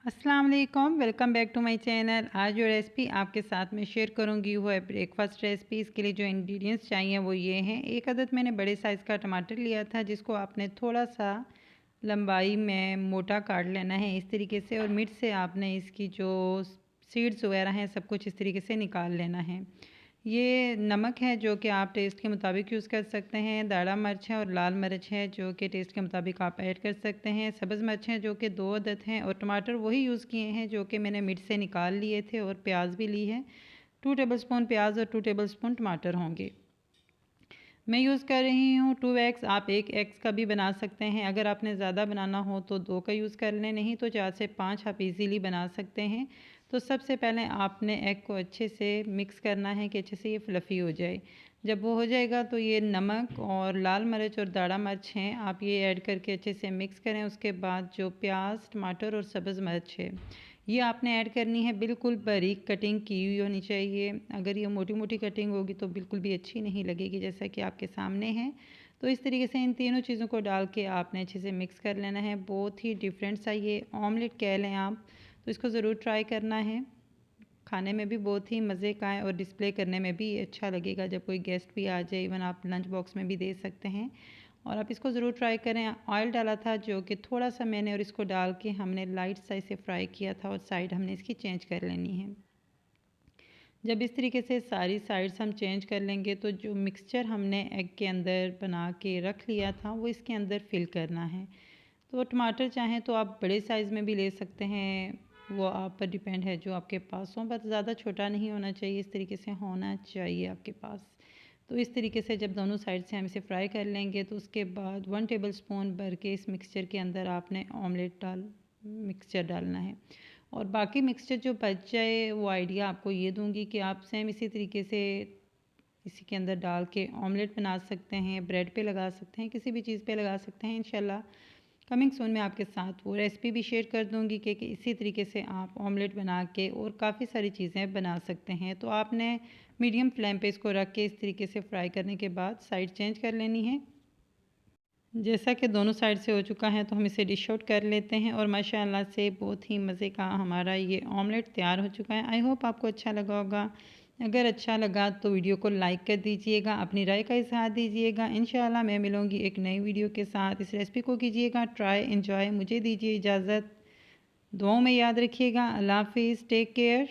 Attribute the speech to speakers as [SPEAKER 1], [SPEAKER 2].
[SPEAKER 1] अस्सलाम वालेकुम, welcome back to my channel. आज जो रेसिपी आपके साथ में शेयर करूंगी वो है ब्रेकफास्ट रेसिपी। इसके लिए जो इंग्रेडिएंट्स चाहिए वो ये हैं। एक अदद मैंने बड़े साइज़ का टमाटर लिया था, जिसको आपने थोड़ा सा लंबाई में मोटा काट लेना है इस तरीके से, और मिर्च से आपने इसकी जो सीड्स वगैरह हैं सब कुछ इस तरीके से निकाल लेना है। ये नमक है जो कि आप टेस्ट के मुताबिक यूज़ कर सकते हैं। दाढ़ा मिर्च है और लाल मिर्च है जो कि टेस्ट के मुताबिक आप ऐड कर सकते हैं। सब्ज़ मिर्च है जो कि 2 अदद हैं, और टमाटर वही यूज़ किए हैं जो कि मैंने मिर्च से निकाल लिए थे, और प्याज भी ली है। 2 टेबलस्पून प्याज और 2 टेबलस्पून टमाटर होंगे। मैं यूज़ कर रही हूँ 2 एग्स। आप 1 एग्स का भी बना सकते हैं। अगर आपने ज़्यादा बनाना हो तो 2 का यूज़ कर लें, नहीं तो 4 से 5 आप इजीली बना सकते हैं। तो सबसे पहले आपने एग को अच्छे से मिक्स करना है कि अच्छे से ये फ्लफ़ी हो जाए। जब वो हो जाएगा तो ये नमक और लाल मिर्च और दाढ़ा मिर्च हैं, आप ये ऐड करके अच्छे से मिक्स करें। उसके बाद जो प्याज, टमाटर और सब्ज़ मिर्च है ये आपने ऐड करनी है। बिल्कुल बारीक कटिंग की हुई होनी चाहिए। अगर ये मोटी मोटी कटिंग होगी तो बिल्कुल भी अच्छी नहीं लगेगी, जैसा कि आपके सामने है। तो इस तरीके से इन तीनों चीज़ों को डाल के आपने अच्छे से मिक्स कर लेना है। बहुत ही डिफरेंट सा ये ऑमलेट कह लें आप, तो इसको ज़रूर ट्राई करना है। खाने में भी बहुत ही मज़े का है और डिस्प्ले करने में भी अच्छा लगेगा। जब कोई गेस्ट भी आ जाए, इवन आप लंच बॉक्स में भी दे सकते हैं। और आप इसको ज़रूर ट्राई करें। ऑयल डाला था जो कि थोड़ा सा मैंने, और इसको डाल के हमने लाइट सा इसे फ्राई किया था, और साइड हमने इसकी चेंज कर लेनी है। जब इस तरीके से सारी साइड्स हम चेंज कर लेंगे तो जो मिक्सचर हमने एग के अंदर बना के रख लिया था वो इसके अंदर फिल करना है। तो टमाटर चाहें तो आप बड़े साइज़ में भी ले सकते हैं, वो आप पर डिपेंड है जो आपके पास हो, बस ज़्यादा छोटा नहीं होना चाहिए, इस तरीके से होना चाहिए आपके पास। तो इस तरीके से जब दोनों साइड से हम इसे फ्राई कर लेंगे तो उसके बाद 1 टेबलस्पून भर के इस मिक्सचर के अंदर आपने मिक्सचर डालना है। और बाकी मिक्सचर जो बच जाए वो आइडिया आपको ये दूंगी कि आप सेम इसी तरीके से इसी के अंदर डाल के ऑमलेट बना सकते हैं, ब्रेड पे लगा सकते हैं, किसी भी चीज़ पे लगा सकते हैं। इंशाल्लाह कमिंग सून मैं आपके साथ वो रेसिपी भी शेयर कर दूंगी कि इसी तरीके से आप ऑमलेट बना के और काफ़ी सारी चीज़ें बना सकते हैं। तो आपने मीडियम फ्लेम पे इसको रख के इस तरीके से फ्राई करने के बाद साइड चेंज कर लेनी है। जैसा कि दोनों साइड से हो चुका है तो हम इसे डिश आउट कर लेते हैं, और माशाल्लाह से बहुत ही मज़े का हमारा ये ऑमलेट तैयार हो चुका है। आई होप आपको अच्छा लगा होगा। अगर अच्छा लगा तो वीडियो को लाइक कर दीजिएगा, अपनी राय का इज़हार दीजिएगा। इंशाल्लाह मैं मिलूँगी एक नई वीडियो के साथ। इस रेसिपी को कीजिएगा ट्राई, एंजॉय। मुझे दीजिए इजाज़त। दुआओं में याद रखिएगा। अल्लाह हाफिज़, टेक केयर।